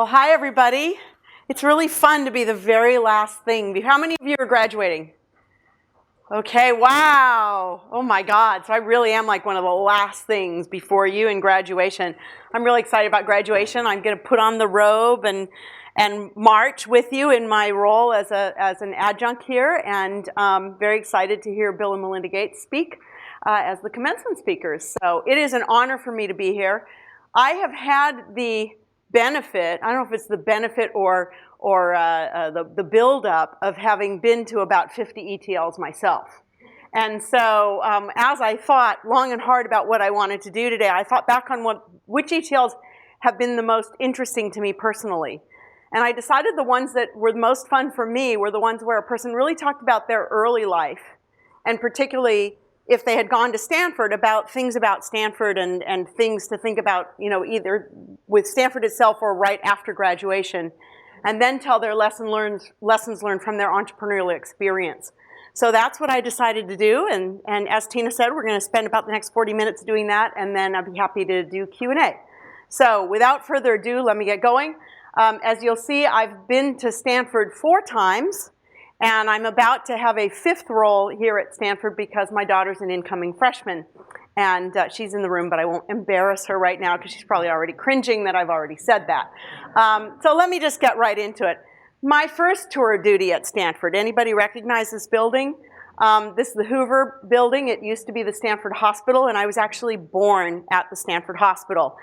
Well, hi everybody. It's really fun to be the very last thing. How many of you are graduating? Okay, wow. Oh my God. So I really am like one of the last things before you in graduation. I'm really excited about graduation. I'm going to put on the robe and march with you in my role as an adjunct here, and very excited to hear Bill and Melinda Gates speak as the commencement speakers. So it is an honor for me to be here. I have had the benefit, I don't know if it's the benefit or the build-up of having been to about 50 ETLs myself. And so as I thought long and hard about what I wanted to do today, I thought back on which ETLs have been the most interesting to me personally. And I decided the ones that were the most fun for me were the ones where a person really talked about their early life, and particularly if they had gone to Stanford, about things about Stanford and things to think about, you know, either with Stanford itself or right after graduation, and then tell their lessons learned from their entrepreneurial experience. So that's what I decided to do, and as Tina said, we're going to spend about the next 40 minutes doing that, and then I'll be happy to do Q&A. So without further ado, let me get going. As you'll see, I've been to Stanford 4 times. And I'm about to have a 5th role here at Stanford because my daughter's an incoming freshman. And she's in the room, but I won't embarrass her right now because she's probably already cringing that I've already said that. So let me just get right into it. My first tour of duty at Stanford, anybody recognize this building? This is the Hoover Building. It used to be the Stanford Hospital, and I was actually born at the Stanford Hospital.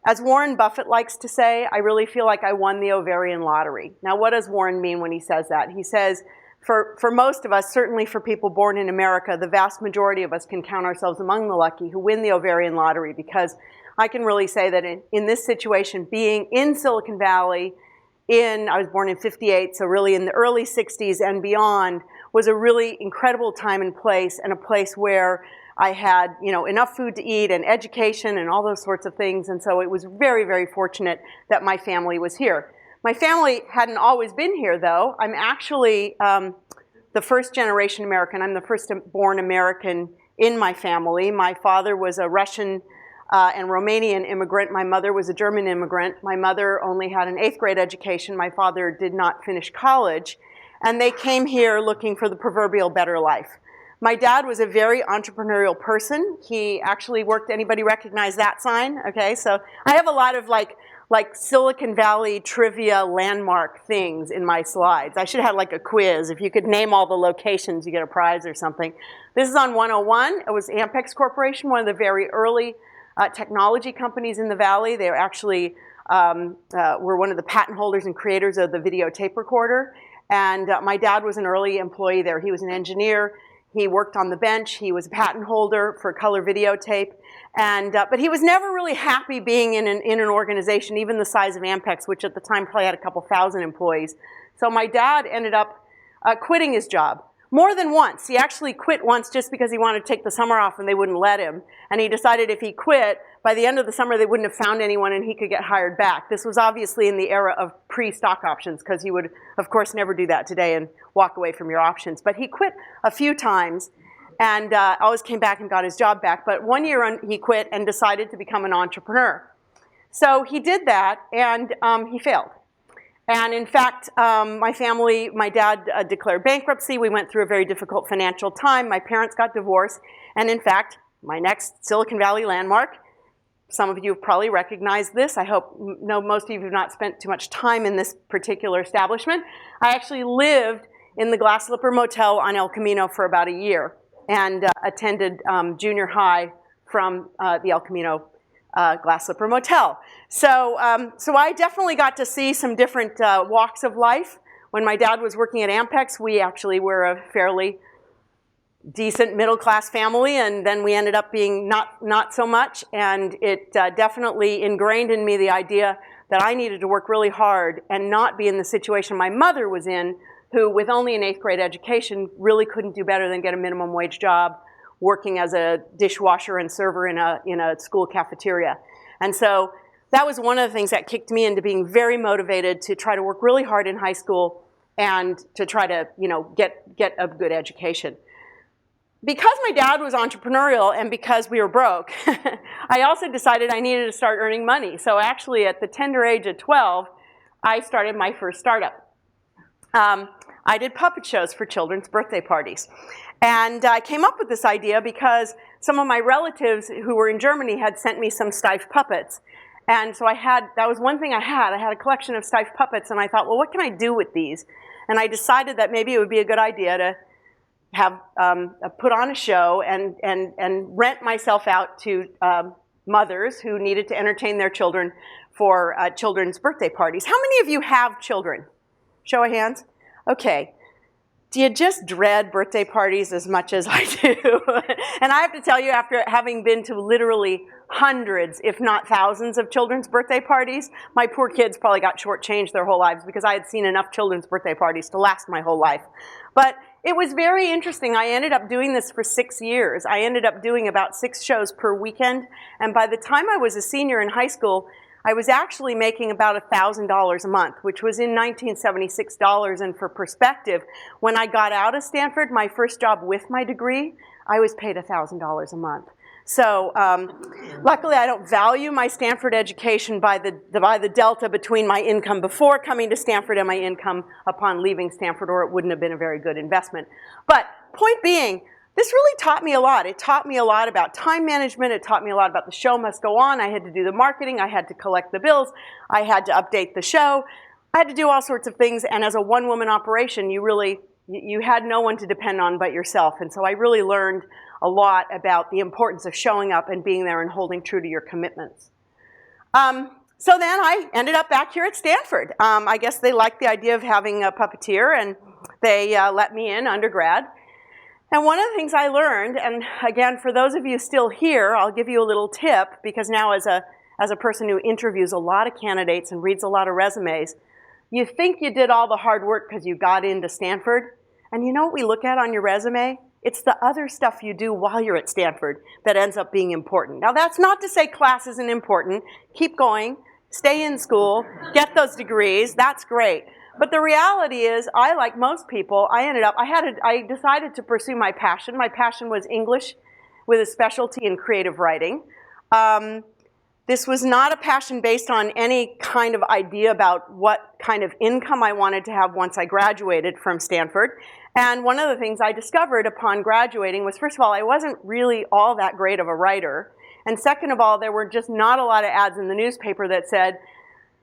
As Warren Buffett likes to say, I really feel like I won the ovarian lottery. Now, what does Warren mean when he says that? He says, for most of us, certainly for people born in America, the vast majority of us can count ourselves among the lucky who win the ovarian lottery, because I can really say that in this situation, being in Silicon Valley, I was born in '58, so really in the early '60s and beyond, was a really incredible time and place, and a place where I had, you know, enough food to eat and education and all those sorts of things, and so it was very, very fortunate that my family was here. My family hadn't always been here, though. I'm actually the first generation American. I'm the first born American in my family. My father was a Russian and Romanian immigrant. My mother was a German immigrant. My mother only had an 8th grade education. My father did not finish college, and they came here looking for the proverbial better life. My dad was a very entrepreneurial person. He actually worked, anybody recognize that sign? Okay, so I have a lot of like Silicon Valley trivia landmark things in my slides. I should have like a quiz. If you could name all the locations, you get a prize or something. This is on 101. It was Ampex Corporation, one of the very early technology companies in the Valley. They were actually were one of the patent holders and creators of the videotape recorder. And my dad was an early employee there. He was an engineer. He worked on the bench. He was a patent holder for color videotape, but he was never really happy being in an organization, even the size of Ampex, which at the time probably had a couple thousand employees. So my dad ended up quitting his job more than once. He actually quit once just because he wanted to take the summer off and they wouldn't let him. And he decided if he quit, by the end of the summer they wouldn't have found anyone and he could get hired back. This was obviously in the era of pre-stock options, because he would, of course, never do that today and walk away from your options. But he quit a few times and always came back and got his job back. But one year he quit and decided to become an entrepreneur. So he did that, and he failed. And in fact, my dad declared bankruptcy. We went through a very difficult financial time. My parents got divorced. And in fact, my next Silicon Valley landmark, some of you probably recognize this. I hope most of you have not spent too much time in this particular establishment. I actually lived in the Glass Slipper Motel on El Camino for about a year and attended junior high from the El Camino Glass Slipper Motel. So I definitely got to see some different walks of life. When my dad was working at Ampex, we actually were a fairly decent middle-class family, and then we ended up being not so much, and it definitely ingrained in me the idea that I needed to work really hard and not be in the situation my mother was in, who with only an 8th grade education really couldn't do better than get a minimum wage job working as a dishwasher and server in a school cafeteria. And so that was one of the things that kicked me into being very motivated to try to work really hard in high school and to try to, you know, get a good education. because my dad was entrepreneurial and because we were broke, I also decided I needed to start earning money. So actually at the tender age of 12, I started my first startup. I did puppet shows for children's birthday parties. And I came up with this idea because some of my relatives who were in Germany had sent me some Steiff puppets. And so that was one thing I had. I had a collection of Steiff puppets, and I thought, well, what can I do with these? And I decided that maybe it would be a good idea to have put on a show and rent myself out to mothers who needed to entertain their children for children's birthday parties. How many of you have children? Show of hands. Okay. Do you just dread birthday parties as much as I do? And I have to tell you, after having been to literally hundreds, if not thousands, of children's birthday parties, my poor kids probably got shortchanged their whole lives because I had seen enough children's birthday parties to last my whole life. But it was very interesting. I ended up doing this for 6 years. I ended up doing about 6 shows per weekend. And by the time I was a senior in high school, I was actually making about $1,000 a month, which was in 1976 dollars. And for perspective, when I got out of Stanford, my first job with my degree, I was paid $1,000 a month. So luckily, I don't value my Stanford education by the delta between my income before coming to Stanford and my income upon leaving Stanford, or it wouldn't have been a very good investment. But point being, this really taught me a lot. It taught me a lot about time management. It taught me a lot about the show must go on. I had to do the marketing. I had to collect the bills. I had to update the show. I had to do all sorts of things. And as a one-woman operation, you had no one to depend on but yourself. And so I really learned a lot about the importance of showing up and being there and holding true to your commitments. So then I ended up back here at Stanford. I guess they liked the idea of having a puppeteer, and they let me in undergrad. And one of the things I learned, and again, for those of you still here, I'll give you a little tip, because now as a person who interviews a lot of candidates and reads a lot of resumes, you think you did all the hard work because you got into Stanford. And you know what we look at on your resume? It's the other stuff you do while you're at Stanford that ends up being important. Now, that's not to say class isn't important. Keep going, stay in school, get those degrees, that's great. But the reality is, I, like most people, I decided to pursue my passion. My passion was English with a specialty in creative writing. This was not a passion based on any kind of idea about what kind of income I wanted to have once I graduated from Stanford. And one of the things I discovered upon graduating was, first of all, I wasn't really all that great of a writer. And second of all, there were just not a lot of ads in the newspaper that said,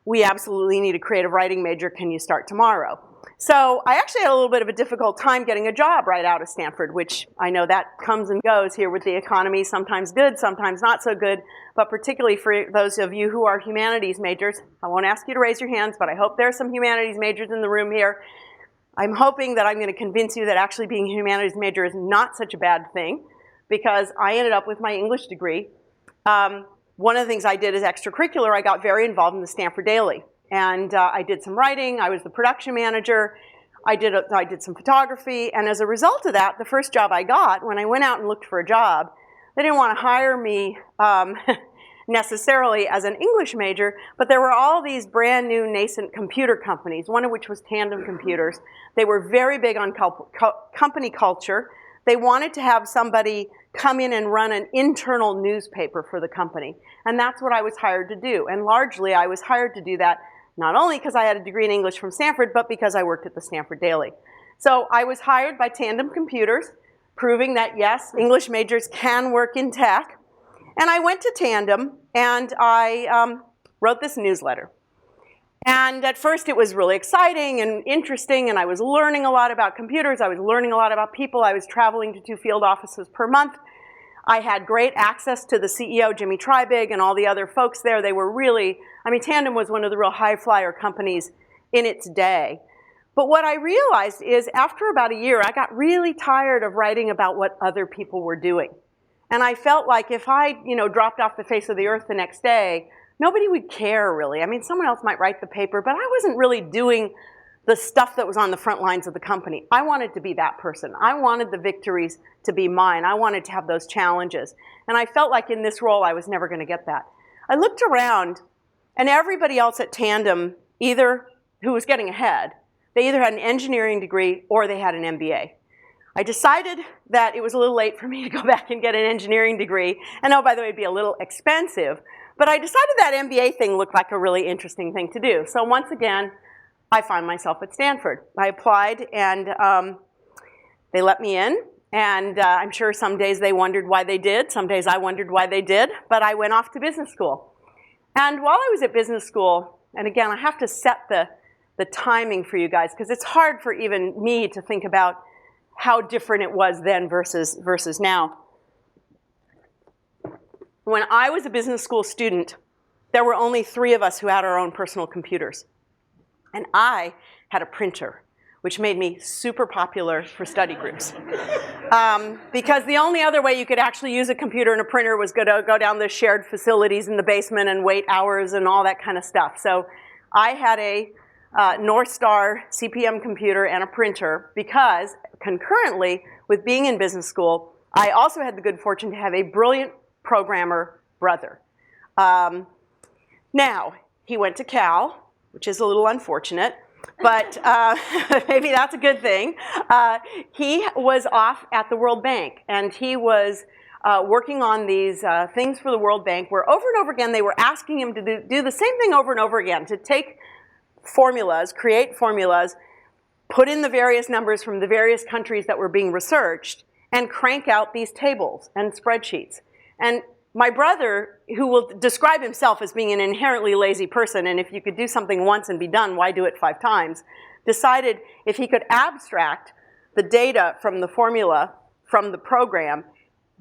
we absolutely need a creative writing major, can you start tomorrow? So I actually had a little bit of a difficult time getting a job right out of Stanford, which I know that comes and goes here with the economy, sometimes good, sometimes not so good, but particularly for those of you who are humanities majors. I won't ask you to raise your hands, but I hope there are some humanities majors in the room here. I'm hoping that I'm going to convince you that actually being a humanities major is not such a bad thing, because I ended up with my English degree. One of the things I did as extracurricular, I got very involved in the Stanford Daily. And I did some writing, I was the production manager, I did some photography, and as a result of that, the first job I got, when I went out and looked for a job, they didn't want to hire me necessarily as an English major, but there were all these brand new nascent computer companies, one of which was Tandem Computers. They were very big on company culture. They wanted to have somebody come in and run an internal newspaper for the company. And that's what I was hired to do. And largely, I was hired to do that not only because I had a degree in English from Stanford, but because I worked at the Stanford Daily. So I was hired by Tandem Computers, proving that, yes, English majors can work in tech. And I went to Tandem, and I wrote this newsletter. And at first, it was really exciting and interesting, and I was learning a lot about computers. I was learning a lot about people. I was traveling to 2 field offices per month. I had great access to the CEO, Jimmy Trybig, and all the other folks there. They were really, I mean, Tandem was one of the real high-flyer companies in its day. But what I realized is after about a year, I got really tired of writing about what other people were doing. And I felt like if I, dropped off the face of the earth the next day, nobody would care, really. I mean, someone else might write the paper, but I wasn't really doing the stuff that was on the front lines of the company. I wanted to be that person. I wanted the victories to be mine. I wanted to have those challenges. And I felt like in this role, I was never going to get that. I looked around, and everybody else at Tandem, who was getting ahead, they either had an engineering degree or they had an MBA. I decided that it was a little late for me to go back and get an engineering degree. And oh, by the way, it'd be a little expensive. But I decided that MBA thing looked like a really interesting thing to do. So once again, I found myself at Stanford. I applied, and they let me in. And I'm sure some days they wondered why they did. Some days I wondered why they did. But I went off to business school. And while I was at business school, and again, I have to set the timing for you guys, because it's hard for even me to think about how different it was then versus now. When I was a business school student, there were only 3 of us who had our own personal computers. And I had a printer, which made me super popular for study groups. Because the only other way you could actually use a computer and a printer was go down the shared facilities in the basement and wait hours and all that kind of stuff. So I had a North Star CPM computer and a printer because concurrently with being in business school, I also had the good fortune to have a brilliant programmer brother. Now, he went to Cal, which is a little unfortunate, but maybe that's a good thing. He was off at the World Bank, and he was working on these things for the World Bank where over and over again they were asking him to do the same thing over and over again, to take formulas, create formulas, put in the various numbers from the various countries that were being researched, and crank out these tables and spreadsheets. And my brother, who will describe himself as being an inherently lazy person, and if you could do something once and be done, why do it 5 times, decided if he could abstract the data from the formula from the program,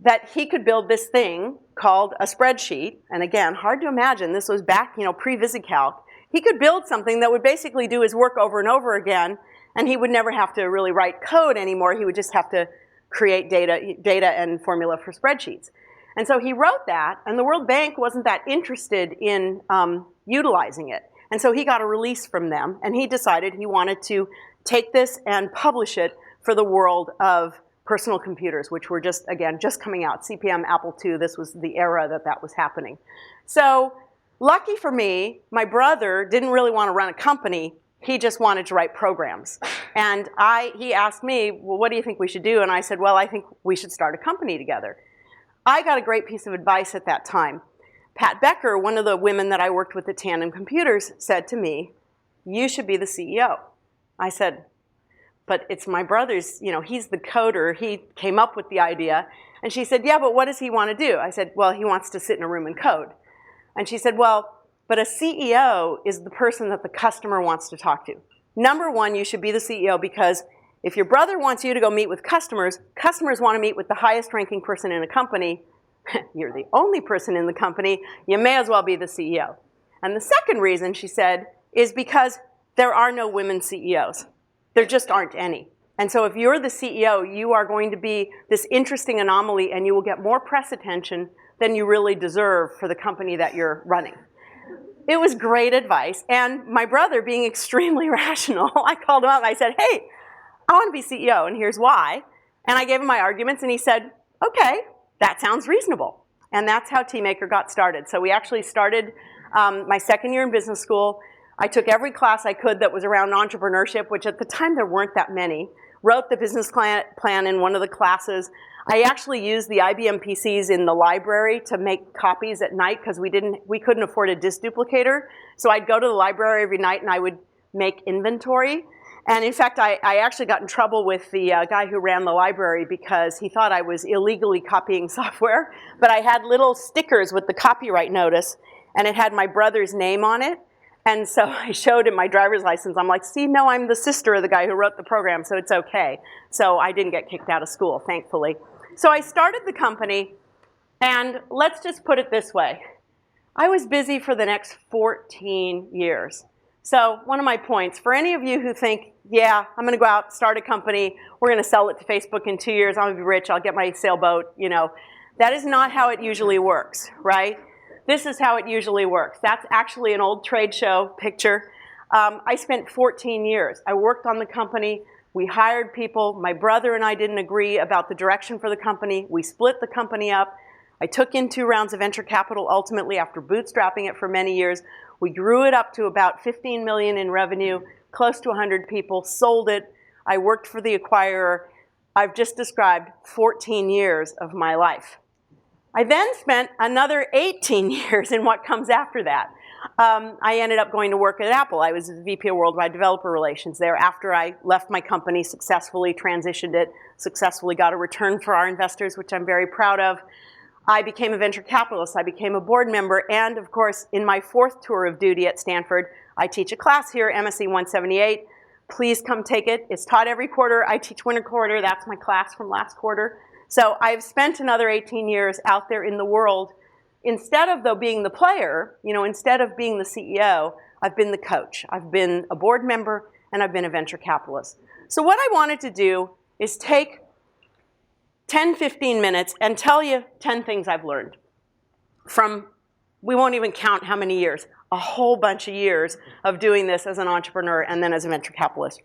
that he could build this thing called a spreadsheet. And again, hard to imagine, this was back, pre-VisiCalc. He could build something that would basically do his work over and over again, and he would never have to really write code anymore. He would just have to create data and formula for spreadsheets. And so he wrote that, and the World Bank wasn't that interested in utilizing it. And so he got a release from them, and he decided he wanted to take this and publish it for the world of personal computers, which were just coming out. CPM, Apple II, this was the era that was happening. So lucky for me, my brother didn't really want to run a company. He just wanted to write programs. And he asked me, well, what do you think we should do? And I said, well, I think we should start a company together. I got a great piece of advice at that time. Pat Becker, one of the women that I worked with at Tandem Computers, said to me, you should be the CEO. I said, but it's my brother's, he's the coder. He came up with the idea. And she said, yeah, but what does he want to do? I said, well, he wants to sit in a room and code. And she said, well, but a CEO is the person that the customer wants to talk to. Number one, you should be the CEO because if your brother wants you to go meet with customers, customers want to meet with the highest ranking person in a company. You're the only person in the company. You may as well be the CEO. And the second reason, she said, is because there are no women CEOs. There just aren't any. And so if you're the CEO, you are going to be this interesting anomaly, and you will get more press attention than you really deserve for the company that you're running. It was great advice. And my brother, being extremely rational, I called him up and I said, hey, I want to be CEO, and here's why. And I gave him my arguments, and he said, okay, that sounds reasonable. And that's how TeamMaker got started. So we actually started my second year in business school. I took every class I could that was around entrepreneurship, which at the time there weren't that many. Wrote the business plan in one of the classes. I actually used the IBM PCs in the library to make copies at night because we couldn't afford a disk duplicator. So I'd go to the library every night and I would make inventory. And in fact, I actually got in trouble with the guy who ran the library because he thought I was illegally copying software. But I had little stickers with the copyright notice, and it had my brother's name on it. And so I showed him my driver's license. I'm like, see, no, I'm the sister of the guy who wrote the program, so it's okay. So I didn't get kicked out of school, thankfully. So I started the company, and let's just put it this way. I was busy for the next 14 years. So one of my points, for any of you who think, yeah, I'm going to go out, start a company, we're going to sell it to Facebook in 2 years, I'm going to be rich, I'll get my sailboat, that is not how it usually works, right? This is how it usually works. That's actually an old trade show picture. I spent 14 years. I worked on the company. We hired people. My brother and I didn't agree about the direction for the company. We split the company up. I took in 2 rounds of venture capital ultimately after bootstrapping it for many years. We grew it up to about 15 million in revenue, close to 100 people, sold it. I worked for the acquirer. I've just described 14 years of my life. I then spent another 18 years in what comes after that. I ended up going to work at Apple. I was the VP of Worldwide Developer Relations there after I left my company, successfully transitioned it, successfully got a return for our investors, which I'm very proud of. I became a venture capitalist. I became a board member. And of course, in my 4th tour of duty at Stanford, I teach a class here, MSc 178. Please come take it. It's taught every quarter. I teach winter quarter. That's my class from last quarter. So I've spent another 18 years out there in the world. Instead of, though, being the player, instead of being the CEO, I've been the coach. I've been a board member, and I've been a venture capitalist. So what I wanted to do is take 10, 15 minutes and tell you 10 things I've learned from, we won't even count how many years, a whole bunch of years of doing this as an entrepreneur and then as a venture capitalist.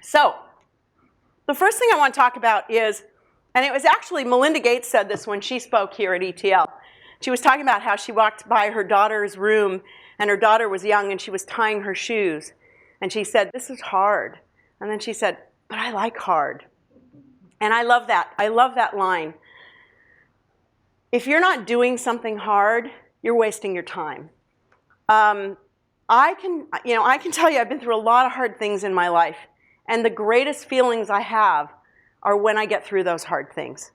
So the first thing I want to talk about is, and it was actually Melinda Gates said this when she spoke here at ETL. She was talking about how she walked by her daughter's room, and her daughter was young, and she was tying her shoes. And she said, "This is hard." And then she said, "But I like hard." And I love that. I love that line. If you're not doing something hard, you're wasting your time. I can tell you I've been through a lot of hard things in my life. And the greatest feelings I have are when I get through those hard things.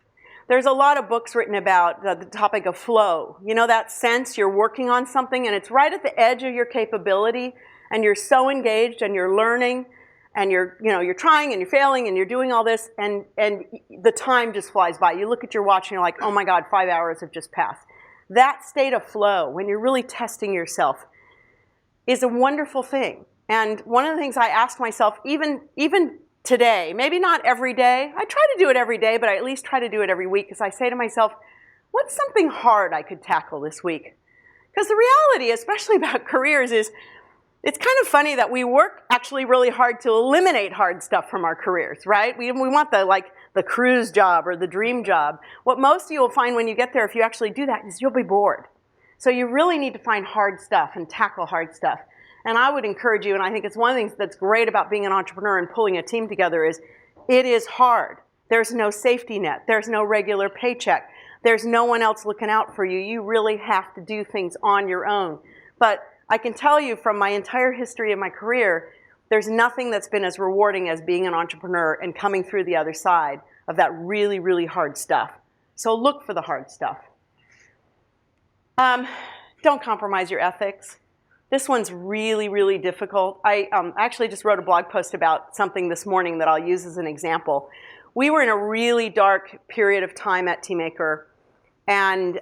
There's a lot of books written about the topic of flow. You know that sense you're working on something and it's right at the edge of your capability and you're so engaged and you're learning and you're trying and you're failing and you're doing all this and the time just flies by. You look at your watch and you're like, oh my God, 5 hours have just passed. That state of flow, when you're really testing yourself, is a wonderful thing. And one of the things I ask myself, even today, maybe not every day, I try to do it every day, but I at least try to do it every week, because I say to myself, what's something hard I could tackle this week? Because the reality, especially about careers, is it's kind of funny that we work actually really hard to eliminate hard stuff from our careers, right? We want the cruise job or the dream job. What most of you will find when you get there, if you actually do that, is you'll be bored. So you really need to find hard stuff and tackle hard stuff. And I would encourage you, and I think it's one of the things that's great about being an entrepreneur and pulling a team together, is it is hard. There's no safety net. There's no regular paycheck. There's no one else looking out for you. You really have to do things on your own. But I can tell you from my entire history of my career, there's nothing that's been as rewarding as being an entrepreneur and coming through the other side of that really, really hard stuff. So look for the hard stuff. Don't compromise your ethics. This one's really, really difficult. I actually just wrote a blog post about something this morning that I'll use as an example. We were in a really dark period of time at Teamaker, and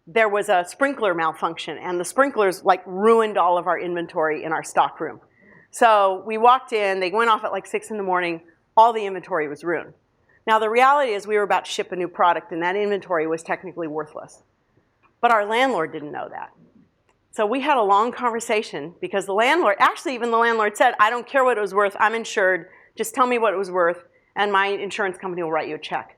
there was a sprinkler malfunction, and the sprinklers ruined all of our inventory in our stock room. So we walked in, they went off at 6 in the morning, all the inventory was ruined. Now the reality is we were about to ship a new product, and that inventory was technically worthless. But our landlord didn't know that. So we had a long conversation because the landlord, actually even the landlord said, I don't care what it was worth, I'm insured, just tell me what it was worth, and my insurance company will write you a check.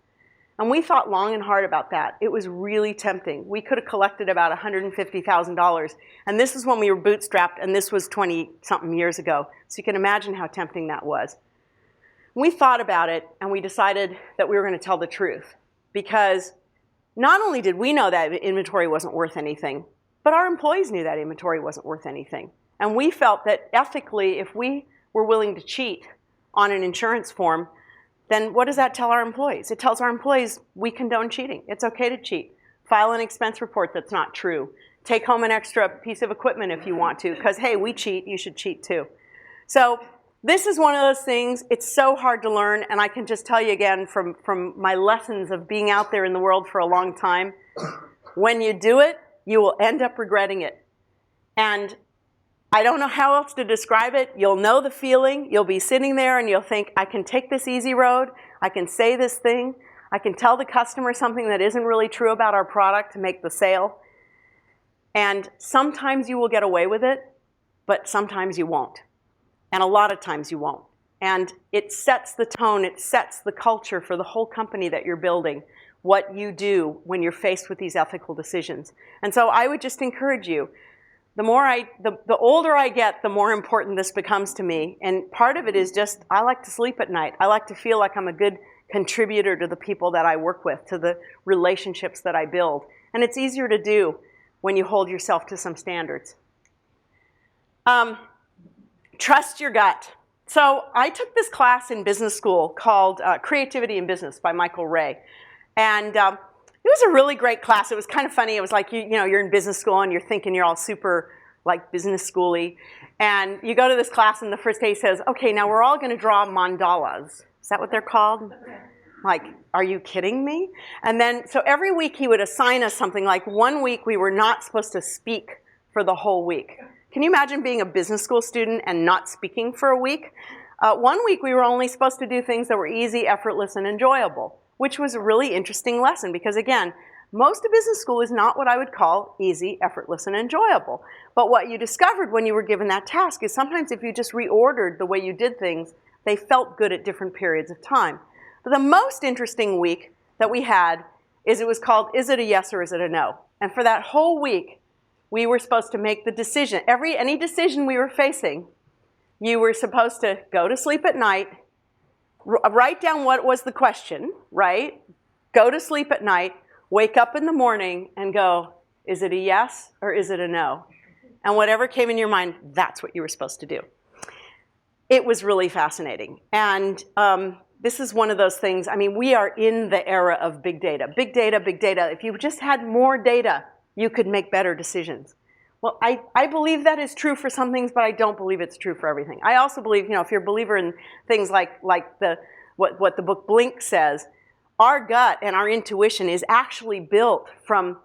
And we thought long and hard about that. It was really tempting. We could have collected about $150,000, and this is when we were bootstrapped, and this was 20-something years ago. So you can imagine how tempting that was. We thought about it, and we decided that we were going to tell the truth, because not only did we know that inventory wasn't worth anything, but our employees knew that inventory wasn't worth anything. And we felt that ethically, if we were willing to cheat on an insurance form, then what does that tell our employees? It tells our employees we condone cheating. It's okay to cheat. File an expense report that's not true. Take home an extra piece of equipment if you want to, because hey, we cheat, you should cheat too. So this is one of those things, it's so hard to learn, and I can just tell you again from my lessons of being out there in the world for a long time, when you do it, you will end up regretting it. And I don't know how else to describe it. You'll know the feeling. You'll be sitting there and you'll think, I can take this easy road. I can say this thing. I can tell the customer something that isn't really true about our product to make the sale. And sometimes you will get away with it, but sometimes you won't. And a lot of times you won't. And it sets the tone. It sets the culture for the whole company that you're building, what you do when you're faced with these ethical decisions. And so I would just encourage you, the older I get, the more important this becomes to me. And part of it is just, I like to sleep at night. I like to feel like I'm a good contributor to the people that I work with, to the relationships that I build. And it's easier to do when you hold yourself to some standards. Trust your gut. So I took this class in business school called Creativity in Business by Michael Ray. And it was a really great class. It was kind of funny. It was like, you know, you're in business school and you're thinking you're all super like business schooly. And you go to this class and the first day he says, okay, now we're all going to draw mandalas. Is that what they're called? Like, are you kidding me? And then, so every week he would assign us something. Like 1 week we were not supposed to speak for the whole week. Can you imagine being a business school student and not speaking for a week? 1 week we were only supposed to do things that were easy, effortless, and enjoyable, which was a really interesting lesson because, again, most of business school is not what I would call easy, effortless, and enjoyable. But what you discovered when you were given that task is sometimes if you just reordered the way you did things, they felt good at different periods of time. But the most interesting week that we had is it was called, is it a yes or is it a no? And for that whole week, we were supposed to make the decision. Any decision we were facing, you were supposed to go to sleep at night, write down what was the question, right? Go to sleep at night, wake up in the morning and go, is it a yes or is it a no? And whatever came in your mind, that's what you were supposed to do. It was really fascinating. And this is one of those things, I mean, we are in the era of big data. Big data, big data. If you just had more data, you could make better decisions. Well, I believe that is true for some things, but I don't believe it's true for everything. I also believe, you know, if you're a believer in things like what the book Blink says, our gut and our intuition is actually built from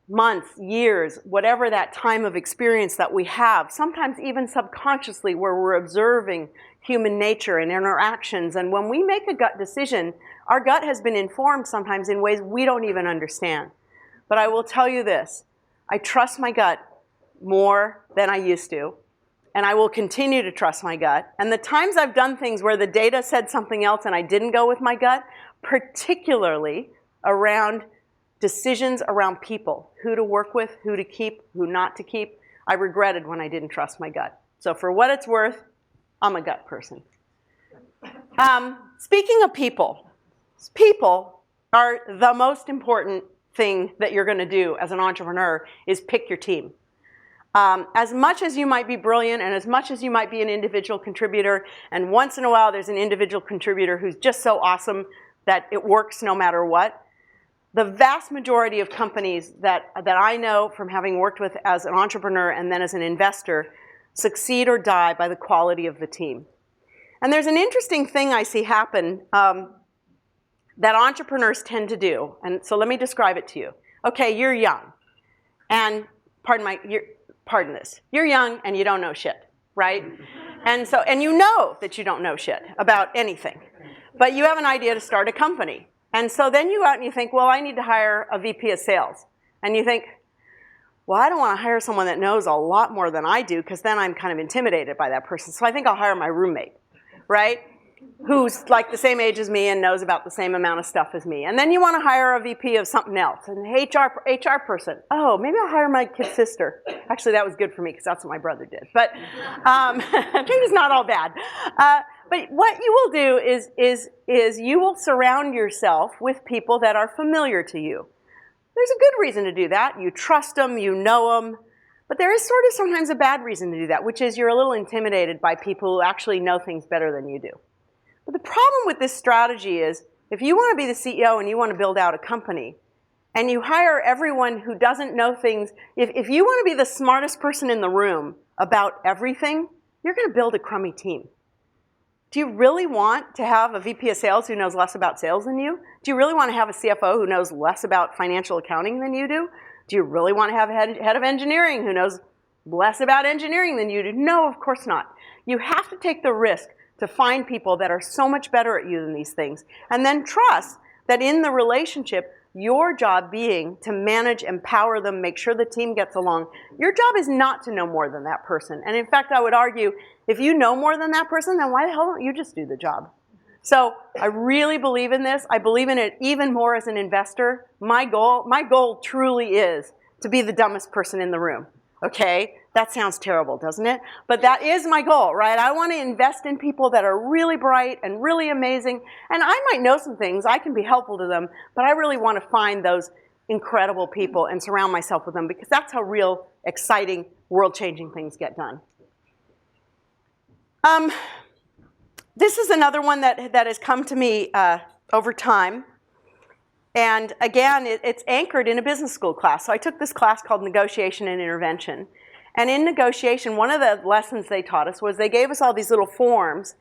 months, years, whatever that time of experience that we have, sometimes even subconsciously where we're observing human nature and interactions. And when we make a gut decision, our gut has been informed sometimes in ways we don't even understand. But I will tell you this, I trust my gut more than I used to, and I will continue to trust my gut. And the times I've done things where the data said something else and I didn't go with my gut, particularly around decisions around people, who to work with, who to keep, who not to keep, I regretted when I didn't trust my gut. So for what it's worth, I'm a gut person. Speaking of people, people are the most important thing that you're going to do as an entrepreneur is pick your team. As much as you might be brilliant and as much as you might be an individual contributor, and once in a while there's an individual contributor who's just so awesome that it works no matter what, the vast majority of companies that I know from having worked with as an entrepreneur and then as an investor succeed or die by the quality of the team. And there's an interesting thing I see happen that entrepreneurs tend to do. And so let me describe it to you. Okay, you're young. And pardon this. You're young and you don't know shit, right? And you know that you don't know shit about anything. But you have an idea to start a company. And so then you go out and you think, well, I need to hire a VP of sales. And you think, well, I don't want to hire someone that knows a lot more than I do because then I'm kind of intimidated by that person. So I think I'll hire my roommate, right? Who's like the same age as me and knows about the same amount of stuff as me. And then you want to hire a VP of something else, an HR person. Oh, maybe I'll hire my kid's sister. Actually, that was good for me because that's what my brother did. But maybe it's not all bad. But what you will do is you will surround yourself with people that are familiar to you. There's a good reason to do that. You trust them, you know them. But there is sort of sometimes a bad reason to do that, which is you're a little intimidated by people who actually know things better than you do. But the problem with this strategy is if you want to be the CEO and you want to build out a company and you hire everyone who doesn't know things, if you want to be the smartest person in the room about everything, you're going to build a crummy team. Do you really want to have a VP of sales who knows less about sales than you? Do you really want to have a CFO who knows less about financial accounting than you do? Do you really want to have a head of engineering who knows less about engineering than you do? No, of course not. You have to take the risk to find people that are so much better at you than these things, and then trust that in the relationship, your job being to manage, empower them, make sure the team gets along. Your job is not to know more than that person. And in fact, I would argue, if you know more than that person, then why the hell don't you just do the job? So I really believe in this. I believe in it even more as an investor. My goal truly is to be the dumbest person in the room, okay? That sounds terrible, doesn't it? But that is my goal, right? I want to invest in people that are really bright and really amazing. And I might know some things. I can be helpful to them. But I really want to find those incredible people and surround myself with them, because that's how real, exciting, world-changing things get done. This is another one that has come to me over time. And again, it's anchored in a business school class. So I took this class called Negotiation and Intervention. And in negotiation, one of the lessons they taught us was they gave us all these little forms.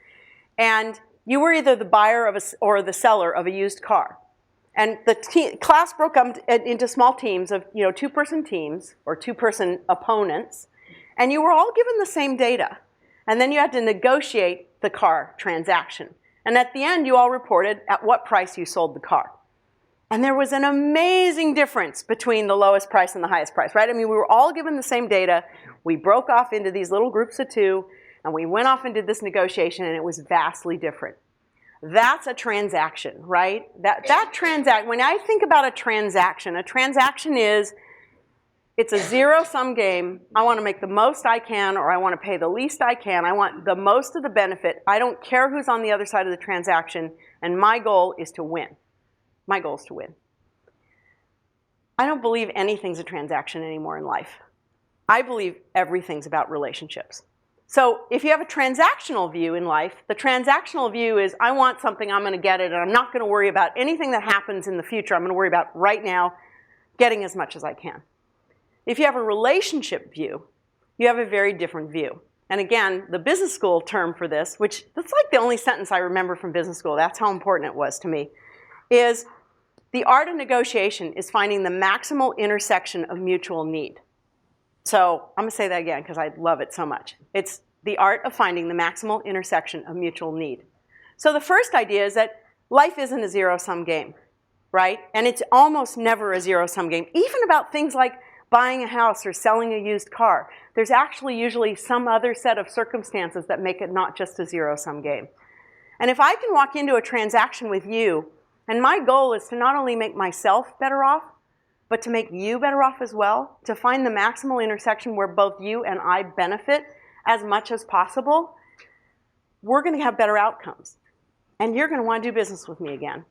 And you were either the buyer or the seller of a used car. And the class broke up into small teams of, two-person teams or two-person opponents. And you were all given the same data. And then you had to negotiate the car transaction. And at the end, you all reported at what price you sold the car. And there was an amazing difference between the lowest price and the highest price, right? I mean, we were all given the same data. We broke off into these little groups of two, and we went off and did this negotiation, and it was vastly different. That's a transaction, right? When I think about a transaction is, it's a zero-sum game. I want to make the most I can, or I want to pay the least I can. I want the most of the benefit. I don't care who's on the other side of the transaction, and my goal is to win. My goal is to win. I don't believe anything's a transaction anymore in life. I believe everything's about relationships. So if you have a transactional view in life, the transactional view is, I want something, I'm going to get it, and I'm not going to worry about anything that happens in the future. I'm going to worry about right now getting as much as I can. If you have a relationship view, you have a very different view. And again, the business school term for this, which that's like the only sentence I remember from business school, that's how important it was to me, is the art of negotiation is finding the maximal intersection of mutual need. So I'm going to say that again because I love it so much. It's the art of finding the maximal intersection of mutual need. So the first idea is that life isn't a zero-sum game, right? And it's almost never a zero-sum game. Even about things like buying a house or selling a used car, there's actually usually some other set of circumstances that make it not just a zero-sum game. And if I can walk into a transaction with you, and my goal is to not only make myself better off, but to make you better off as well, to find the maximal intersection where both you and I benefit as much as possible, we're going to have better outcomes. And you're going to want to do business with me again.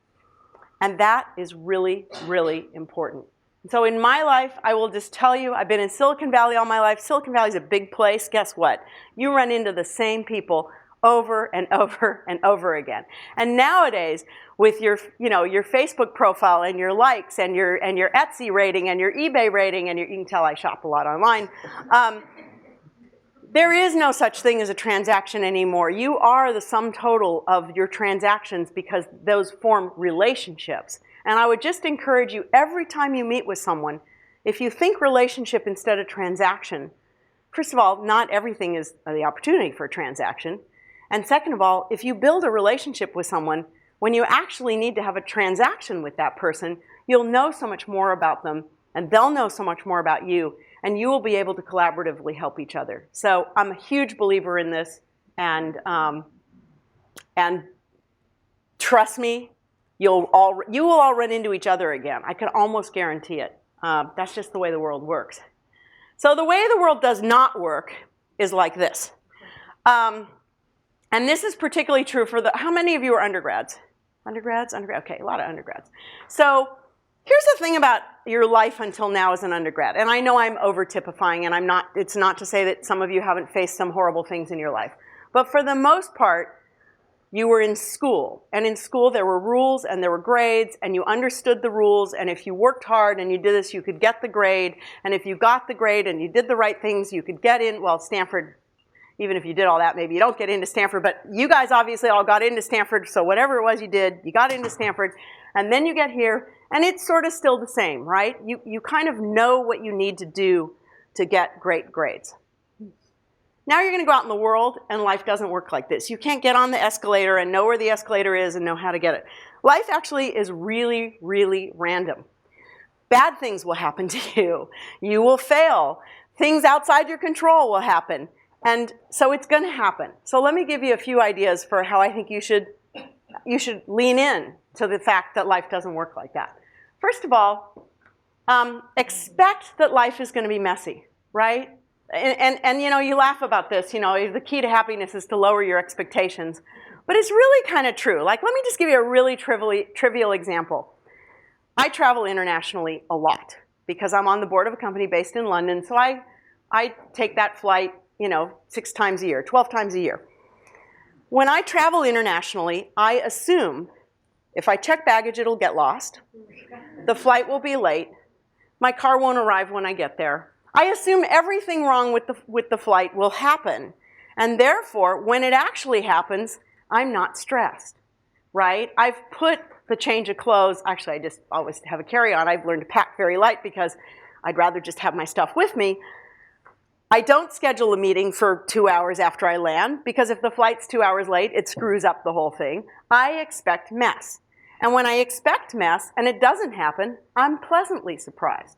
And that is really, really important. So in my life, I will just tell you, I've been in Silicon Valley all my life. Silicon Valley is a big place. Guess what? You run into the same people over and over and over again. And nowadays, with your Facebook profile and your likes and your Etsy rating and your eBay rating, and you can tell I shop a lot online, there is no such thing as a transaction anymore. You are the sum total of your transactions because those form relationships. And I would just encourage you, every time you meet with someone, if you think relationship instead of transaction, first of all, not everything is the opportunity for a transaction. And second of all, if you build a relationship with someone, when you actually need to have a transaction with that person, you'll know so much more about them, and they'll know so much more about you, and you will be able to collaboratively help each other. So I'm a huge believer in this, and trust me, you will all run into each other again. I can almost guarantee it. That's just the way the world works. So the way the world does not work is like this. And this is particularly true for how many of you are undergrads? Undergrads? Okay, a lot of undergrads. So here's the thing about your life until now as an undergrad. And I know I'm over-typifying, and it's not to say that some of you haven't faced some horrible things in your life. But for the most part, you were in school. And in school, there were rules and there were grades, and you understood the rules. And if you worked hard and you did this, you could get the grade. And if you got the grade and you did the right things, you could get in. Well, Stanford, even if you did all that, maybe you don't get into Stanford. But you guys obviously all got into Stanford. So whatever it was you did, you got into Stanford. And then you get here, and it's sort of still the same, right? You kind of know what you need to do to get great grades. Now you're going to go out in the world, and life doesn't work like this. You can't get on the escalator and know where the escalator is and know how to get it. Life actually is really, really random. Bad things will happen to you. You will fail. Things outside your control will happen. And so it's going to happen. So let me give you a few ideas for how I think you should lean in to the fact that life doesn't work like that. First of all, expect that life is going to be messy, right? And you know, you laugh about this, you know, the key to happiness is to lower your expectations. But it's really kind of true. Like, let me just give you a really trivial example. I travel internationally a lot because I'm on the board of a company based in London, so I take that flight, you know, 6 times a year, 12 times a year. When I travel internationally, I assume if I check baggage, it'll get lost. The flight will be late. My car won't arrive when I get there. I assume everything wrong with the flight will happen. And therefore, when it actually happens, I'm not stressed, right? I've put the change of clothes, actually I just always have a carry-on. I've learned to pack very light because I'd rather just have my stuff with me. I don't schedule a meeting for 2 hours after I land because if the flight's 2 hours late, it screws up the whole thing. I expect mess. And when I expect mess and it doesn't happen, I'm pleasantly surprised.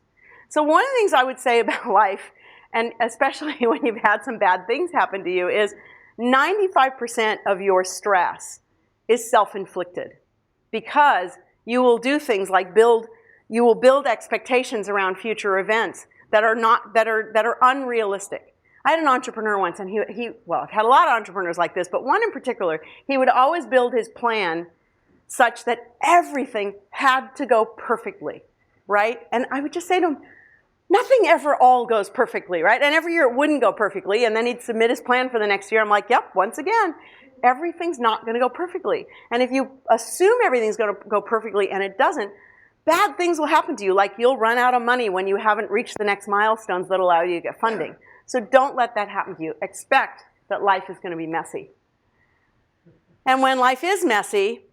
So one of the things I would say about life, and especially when you've had some bad things happen to you, is 95% of your stress is self-inflicted because you will do things like you will build expectations around future events that are unrealistic. I had an entrepreneur once, and well, I've had a lot of entrepreneurs like this, but one in particular, he would always build his plan such that everything had to go perfectly, right? And I would just say to him, nothing ever all goes perfectly, right? And every year it wouldn't go perfectly, and then he'd submit his plan for the next year. I'm like, yep, once again, everything's not going to go perfectly. And if you assume everything's going to go perfectly and it doesn't, bad things will happen to you, like you'll run out of money when you haven't reached the next milestones that allow you to get funding. So don't let that happen to you. Expect that life is going to be messy. And when life is messy,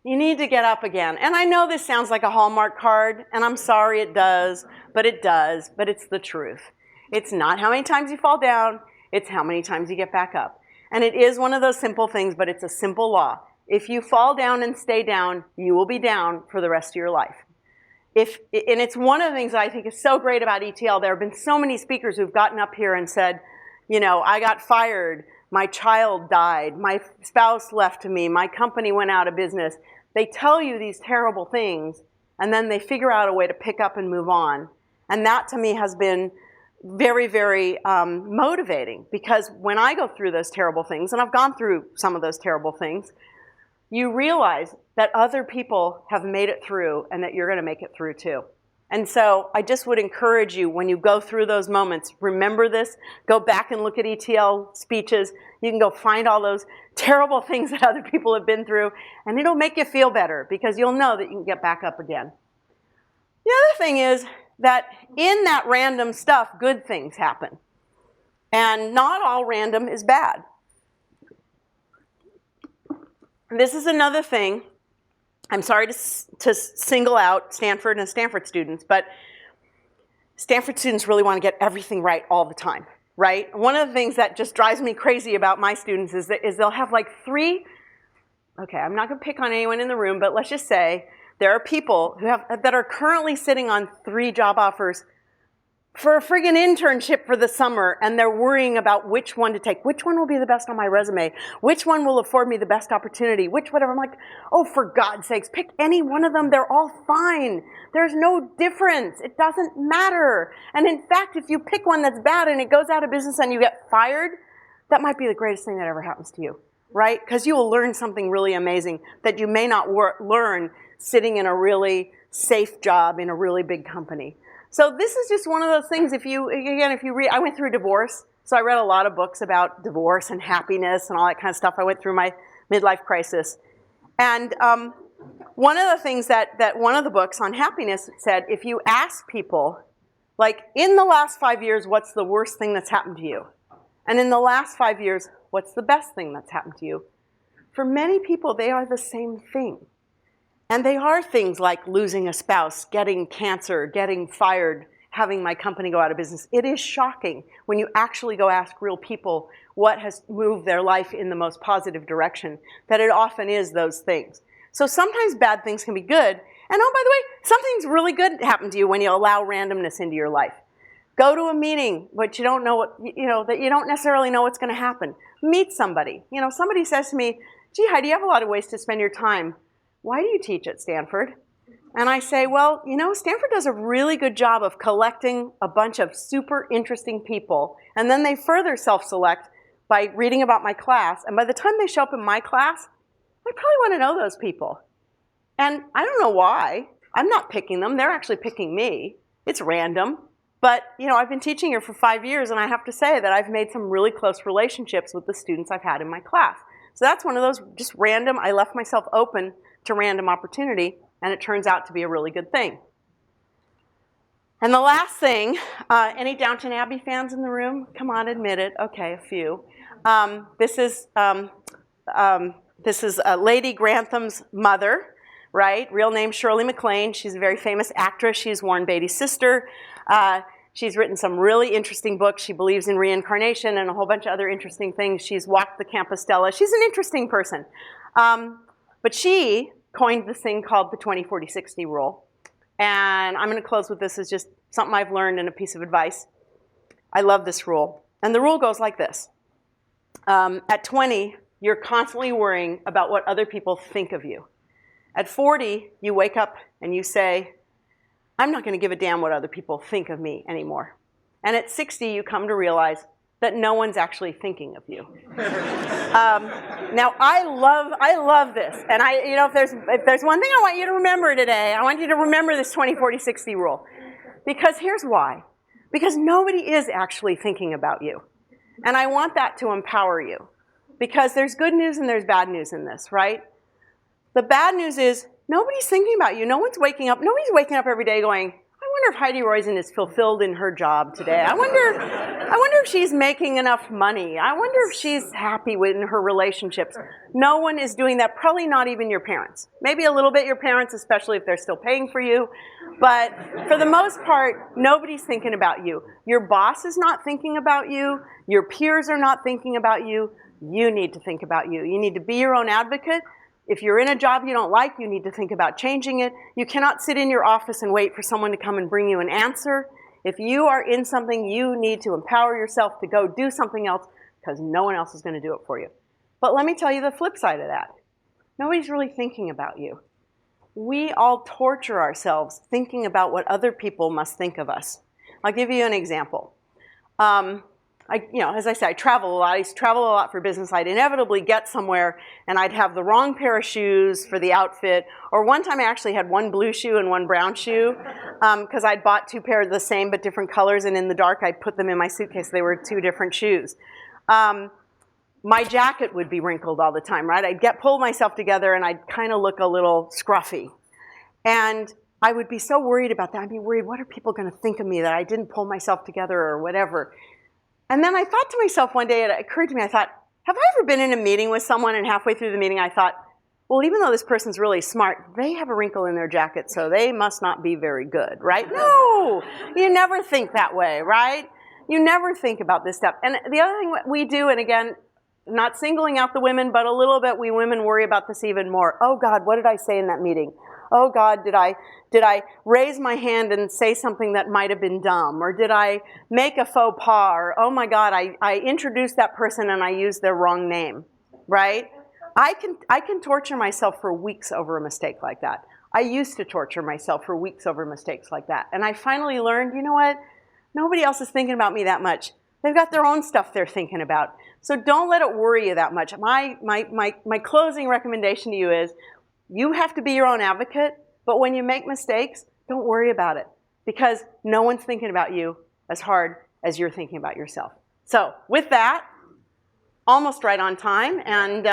you need to get up again. And I know this sounds like a Hallmark card, and I'm sorry it does, but it's the truth. It's not how many times you fall down, it's how many times you get back up. And it is one of those simple things, but it's a simple law. If you fall down and stay down, you will be down for the rest of your life. And it's one of the things that I think is so great about ETL. There have been so many speakers who've gotten up here and said, you know, I got fired, my child died, my spouse left me, my company went out of business. They tell you these terrible things, and then they figure out a way to pick up and move on. And that, to me, has been very, very motivating, because when I go through those terrible things, and I've gone through some of those terrible things, you realize that other people have made it through and that you're going to make it through too. And so I just would encourage you, when you go through those moments, remember this, go back and look at ETL speeches. You can go find all those terrible things that other people have been through, and it'll make you feel better because you'll know that you can get back up again. The other thing is that in that random stuff, good things happen. And not all random is bad. This is another thing. I'm sorry to single out Stanford and Stanford students, but Stanford students really want to get everything right all the time, right? One of the things that just drives me crazy about my students is they'll have like 3, okay, I'm not going to pick on anyone in the room, but let's just say there are people that are currently sitting on 3 job offers for a friggin' internship for the summer, and they're worrying about which one to take. Which one will be the best on my resume? Which one will afford me the best opportunity? Which whatever. I'm like, oh, for God's sakes, pick any one of them. They're all fine. There's no difference. It doesn't matter. And in fact, if you pick one that's bad and it goes out of business and you get fired, that might be the greatest thing that ever happens to you, right? Because you will learn something really amazing that you may not learn sitting in a really safe job in a really big company. So this is just one of those things. If you read, I went through divorce, so I read a lot of books about divorce and happiness and all that kind of stuff. I went through my midlife crisis. And one of the things that one of the books on happiness said, if you ask people, like, in the last 5 years, what's the worst thing that's happened to you? And in the last 5 years, what's the best thing that's happened to you? For many people, they are the same thing. And they are things like losing a spouse, getting cancer, getting fired, having my company go out of business. It is shocking when you actually go ask real people what has moved their life in the most positive direction, that it often is those things. So sometimes bad things can be good. And oh, by the way, something's really good happen to you when you allow randomness into your life. Go to a meeting, but you don't know that you don't necessarily know what's going to happen. Meet somebody. Somebody says to me, gee, Heidi, you have a lot of ways to spend your time. Why do you teach at Stanford? and I say, well, you know, Stanford does a really good job of collecting a bunch of super interesting people, and then they further self-select by reading about my class, and by the time they show up in my class, I probably want to know those people. And I don't know why. I'm not picking them. They're actually picking me. It's random. But, you know, I've been teaching here for 5 years, and I have to say that I've made some really close relationships with the students I've had in my class. So that's one of those just random, I left myself open to random opportunity, and it turns out to be a really good thing. And the last thing, any Downton Abbey fans in the room? Come on, admit it. Okay, a few. This is Lady Grantham's mother, right? Real name Shirley MacLaine. She's a very famous actress. She's Warren Beatty's sister. She's written some really interesting books. She believes in reincarnation and a whole bunch of other interesting things. She's walked the Compostela. She's an interesting person. But she coined this thing called the 20-40-60 rule. And I'm going to close with this as just something I've learned and a piece of advice. I love this rule. And the rule goes like this. At 20, you're constantly worrying about what other people think of you. At 40, you wake up and you say, I'm not going to give a damn what other people think of me anymore. And at 60, you come to realize that no one's actually thinking of you. Now, I love this. And you know, if there's one thing I want you to remember today, I want you to remember this 20-40-60 rule. Because here's why. Because nobody is actually thinking about you. And I want that to empower you. Because there's good news and there's bad news in this, right? The bad news is nobody's thinking about you. Nobody's waking up every day going, I wonder if Heidi Roizen is fulfilled in her job today. I wonder if she's making enough money. I wonder if she's happy in her relationships. No one is doing that, probably not even your parents. Maybe a little bit your parents, especially if they're still paying for you. But for the most part, nobody's thinking about you. Your boss is not thinking about you. Your peers are not thinking about you. You need to think about you. You need to be your own advocate. If you're in a job you don't like, you need to think about changing it. You cannot sit in your office and wait for someone to come and bring you an answer. If you are in something, you need to empower yourself to go do something else because no one else is going to do it for you. But let me tell you the flip side of that. Nobody's really thinking about you. We all torture ourselves thinking about what other people must think of us. I'll give you an example. As I say, I travel a lot. I used to travel a lot for business. I'd inevitably get somewhere, and I'd have the wrong pair of shoes for the outfit. Or one time I actually had one blue shoe and one brown shoe because I'd bought two pairs of the same but different colors, and in the dark I'd put them in my suitcase. They were two different shoes. My jacket would be wrinkled all the time, right? I'd pull myself together, and I'd kind of look a little scruffy. And I would be so worried about that. I'd be worried, what are people going to think of me that I didn't pull myself together or whatever? And then I thought to myself one day, it occurred to me, I thought, have I ever been in a meeting with someone and halfway through the meeting I thought, well, even though this person's really smart, they have a wrinkle in their jacket, so they must not be very good, right? No, you never think that way, right? You never think about this stuff. And the other thing we do, and again, not singling out the women, but a little bit, we women worry about this even more. Oh God, what did I say in that meeting? Oh God, did I raise my hand and say something that might have been dumb? Or did I make a faux pas? Or, oh my God, I introduced that person and I used their wrong name, right? I can torture myself for weeks over a mistake like that. I used to torture myself for weeks over mistakes like that. And I finally learned, you know what? Nobody else is thinking about me that much. They've got their own stuff they're thinking about. So don't let it worry you that much. My closing recommendation to you is, you have to be your own advocate, but when you make mistakes, don't worry about it because no one's thinking about you as hard as you're thinking about yourself. So with that, almost right on time, and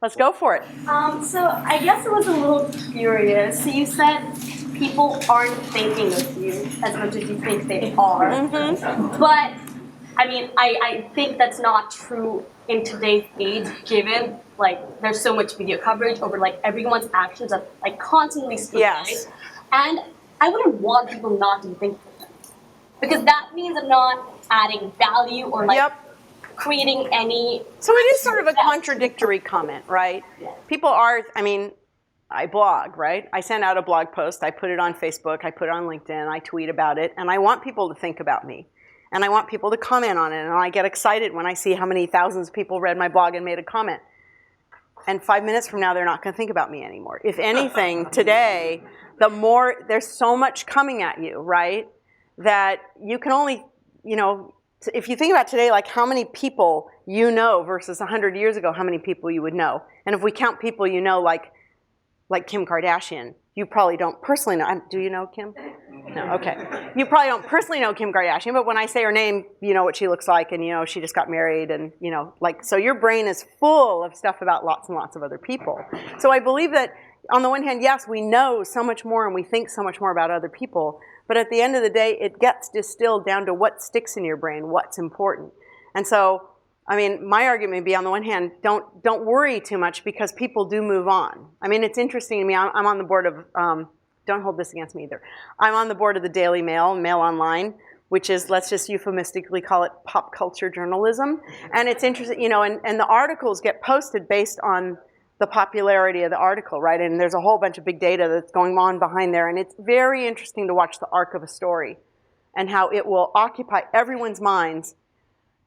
let's go for it. So I guess I was a little curious. So you said people aren't thinking of you as much as you think they are. Mm-hmm. But I mean, I think that's not true in today's age, given like there's so much media coverage over like everyone's actions are like constantly scrutinized. Yes. And I wouldn't want people not to think of them. Because that means I'm not adding value or like creating any... So it is sort of a contradictory comment, right? Yeah. People are, I mean, I blog, right? I send out a blog post, I put it on Facebook, I put it on LinkedIn, I tweet about it, and I want people to think about me. And I want people to comment on it, and I get excited when I see how many thousands of people read my blog and made a comment. and 5 minutes from now, they're not going to think about me anymore. If anything, today, the more, there's so much coming at you, right? That you can only, if you think about today, like how many people you know versus 100 years ago, how many people you would know. And if we count people you know, like Kim Kardashian, you probably don't personally know. Do you know Kim? No, okay. You probably don't personally know Kim Kardashian, but when I say her name, you know what she looks like, and she just got married, and so your brain is full of stuff about lots and lots of other people. So I believe that on the one hand, yes, we know so much more and we think so much more about other people, but at the end of the day, it gets distilled down to what sticks in your brain, what's important. And so, I mean, my argument would be, on the one hand, don't worry too much, because people do move on. I mean, it's interesting to me. I'm on the board of, don't hold this against me either. I'm on the board of the Daily Mail, Mail Online, which is, let's just euphemistically call it pop culture journalism. And it's interesting, and the articles get posted based on the popularity of the article, right? And there's a whole bunch of big data that's going on behind there. And it's very interesting to watch the arc of a story and how it will occupy everyone's minds,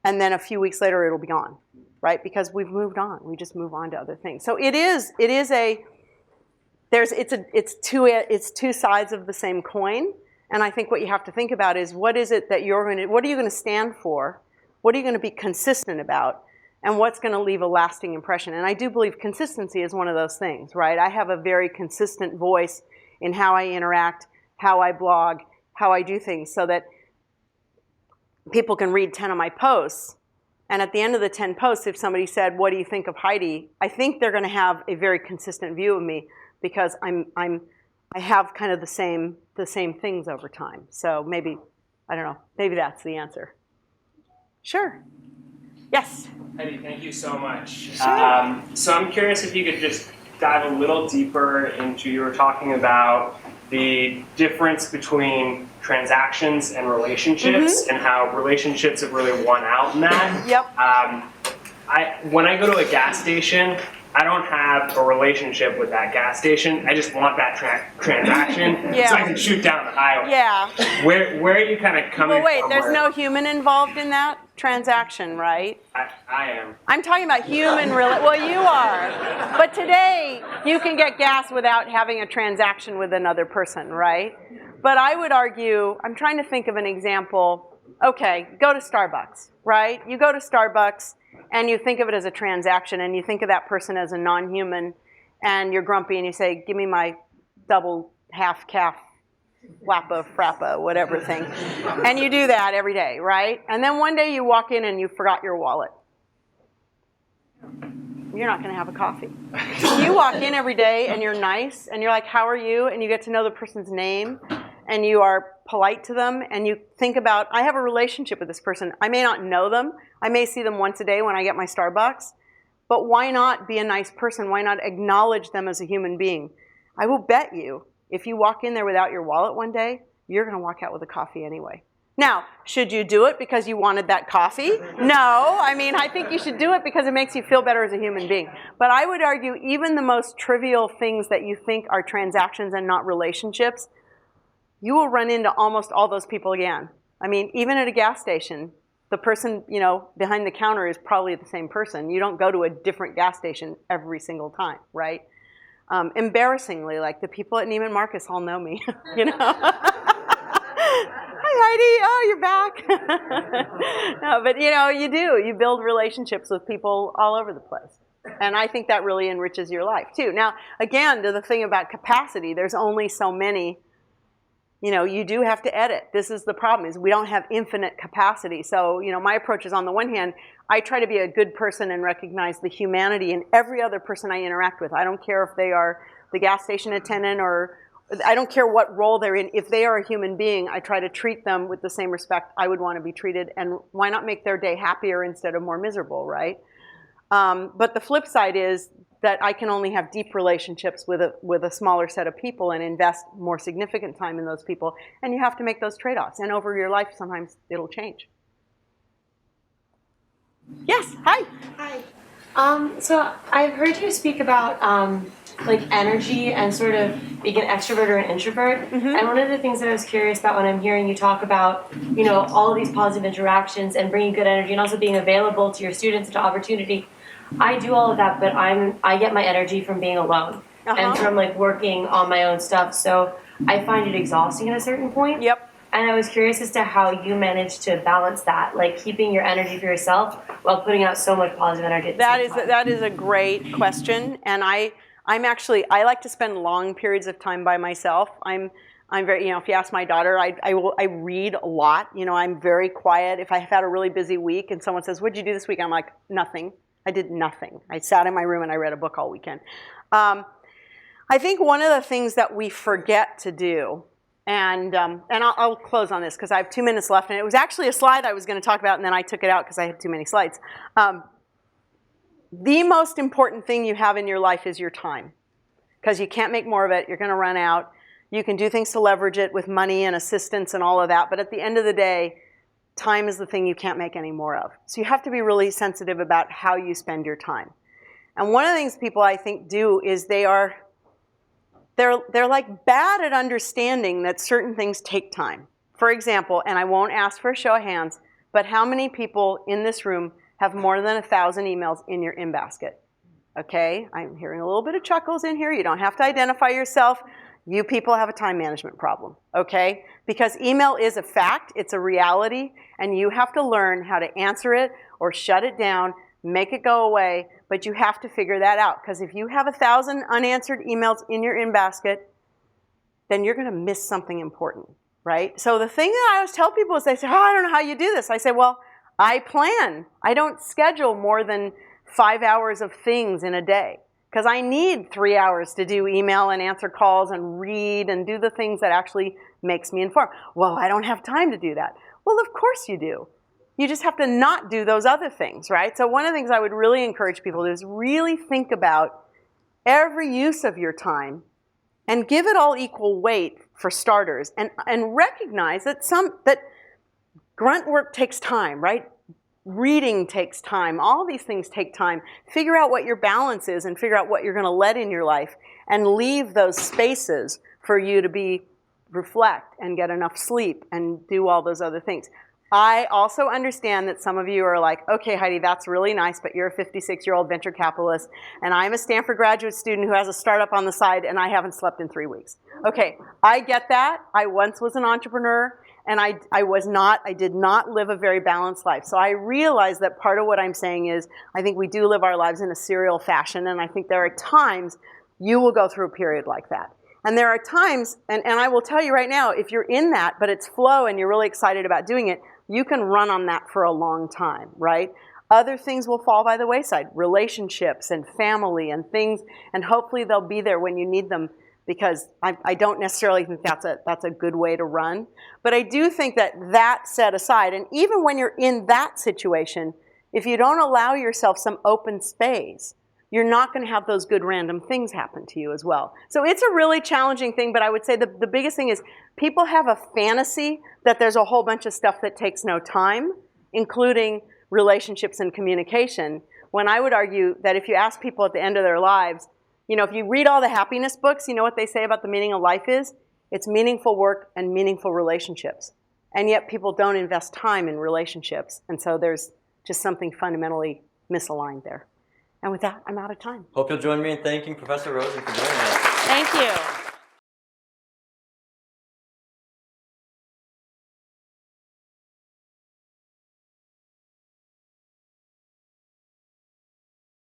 and then a few weeks later it'll be gone, right? Because we've moved on. We just move on to other things. So it's two sides of the same coin. And I think what you have to think about is, what is it that what are you going to stand for? What are you going to be consistent about? And what's going to leave a lasting impression? And I do believe consistency is one of those things, right? I have a very consistent voice in how I interact, how I blog, how I do things, so that people can read 10 of my posts. And at the end of the 10 posts, if somebody said, what do you think of Heidi? I think they're going to have a very consistent view of me, because I have kind of the same things over time. So maybe, I don't know, maybe that's the answer. Sure. Yes? Heidi, thank you so much. Sure. So I'm curious if you could just dive a little deeper into, you were talking about the difference between transactions and relationships, and how relationships have really won out in that. Yep. When I go to a gas station, I don't have a relationship with that gas station. I just want that transaction so I can shoot down the highway. Yeah. Where are you kind of coming from? Well, wait, there's no human involved in that transaction, right? I am. I'm talking about human well, you are. But today, you can get gas without having a transaction with another person, right? But I would argue, I'm trying to think of an example. Okay, go to Starbucks, right? You go to Starbucks, and you think of it as a transaction, and you think of that person as a non-human, and you're grumpy, and you say, give me my double half-calf Wappa, Frappa, whatever thing. And you do that every day, right? And then one day you walk in and you forgot your wallet. You're not going to have a coffee. You walk in every day and you're nice, and you're like, how are you? And you get to know the person's name, and you are polite to them, and you think about, I have a relationship with this person. I may not know them. I may see them once a day when I get my Starbucks, but why not be a nice person? Why not acknowledge them as a human being? I will bet you, if you walk in there without your wallet one day, you're going to walk out with a coffee anyway. Now, should you do it because you wanted that coffee? No. I mean, I think you should do it because it makes you feel better as a human being. But I would argue even the most trivial things that you think are transactions and not relationships, you will run into almost all those people again. I mean, even at a gas station, the person, behind the counter is probably the same person. You don't go to a different gas station every single time, right? Embarrassingly, like the people at Neiman Marcus all know me, Hi, Heidi. Oh, you're back. No, but you do. You build relationships with people all over the place. And I think that really enriches your life, too. Now, again, to the thing about capacity, there's only so many. You do have to edit. This is the problem, is we don't have infinite capacity. So, my approach is, on the one hand, I try to be a good person and recognize the humanity in every other person I interact with. I don't care if they are the gas station attendant, or I don't care what role they're in. If they are a human being, I try to treat them with the same respect I would want to be treated. And why not make their day happier instead of more miserable, right? But the flip side is that I can only have deep relationships with a smaller set of people and invest more significant time in those people. And you have to make those trade-offs. And over your life, sometimes it'll change. Yes, hi. Hi. So I've heard you speak about energy and sort of being an extrovert or an introvert. And one of the things that I was curious about when I'm hearing you talk about, all of these positive interactions and bringing good energy and also being available to your students and to opportunity, I do all of that, but I get my energy from being alone and from like working on my own stuff. So I find it exhausting at a certain point. Yep. And I was curious as to how you manage to balance that, like keeping your energy for yourself while putting out so much positive energy at the same time. That is a great question, and I like to spend long periods of time by myself. I'm very, if you ask my daughter, I read a lot. I'm very quiet. If I've had a really busy week and someone says, "What'd you do this week?" I'm like, "Nothing. I did nothing. I sat in my room and I read a book all weekend." I think one of the things that we forget to do, and I'll close on this because I have 2 minutes left, and it was actually a slide I was going to talk about, and then I took it out because I had too many slides. The most important thing you have in your life is your time, because you can't make more of it. You're going to run out. You can do things to leverage it with money and assistance and all of that, but at the end of the day, time is the thing you can't make any more of. So you have to be really sensitive about how you spend your time. And one of the things people, I think, do is they're like bad at understanding that certain things take time. For example, and I won't ask for a show of hands, but how many people in this room have more than 1,000 emails in your in-basket? Okay, I'm hearing a little bit of chuckles in here. You don't have to identify yourself. You people have a time management problem, okay? Because email is a fact, it's a reality, and you have to learn how to answer it or shut it down, make it go away, but you have to figure that out. Because if you have 1,000 unanswered emails in your in-basket, then you're going to miss something important, right? So the thing that I always tell people is they say, "Oh, I don't know how you do this." I say, well, I plan. I don't schedule more than 5 hours of things in a day, because I need 3 hours to do email and answer calls and read and do the things that actually makes me informed. Well, I don't have time to do that. Well, of course you do. You just have to not do those other things, right? So one of the things I would really encourage people to do is really think about every use of your time and give it all equal weight for starters, and recognize that that grunt work takes time, right? Reading takes time. All these things take time. Figure out what your balance is and figure out what you're going to let in your life, and leave those spaces for you to reflect and get enough sleep and do all those other things. I also understand that some of you are like, "Okay, Heidi, that's really nice, but you're a 56-year-old venture capitalist, and I'm a Stanford graduate student who has a startup on the side, and I haven't slept in 3 weeks." Okay, I get that. I once was an entrepreneur, and I did not live a very balanced life. So I realize that part of what I'm saying is I think we do live our lives in a serial fashion, and I think there are times you will go through a period like that. And there are times, and I will tell you right now, if you're in that, but it's flow and you're really excited about doing it, you can run on that for a long time, right? Other things will fall by the wayside, relationships and family and things, and hopefully they'll be there when you need them, because I don't necessarily think that's a good way to run. But I do think that set aside, and even when you're in that situation, if you don't allow yourself some open space, you're not going to have those good random things happen to you as well. So it's a really challenging thing, but I would say the biggest thing is people have a fantasy that there's a whole bunch of stuff that takes no time, including relationships and communication, when I would argue that if you ask people at the end of their lives, if you read all the happiness books, you know what they say about the meaning of life is? It's meaningful work and meaningful relationships. And yet people don't invest time in relationships, and so there's just something fundamentally misaligned there. And with that, I'm out of time. Hope you'll join me in thanking Professor Roizen for joining us. Thank you.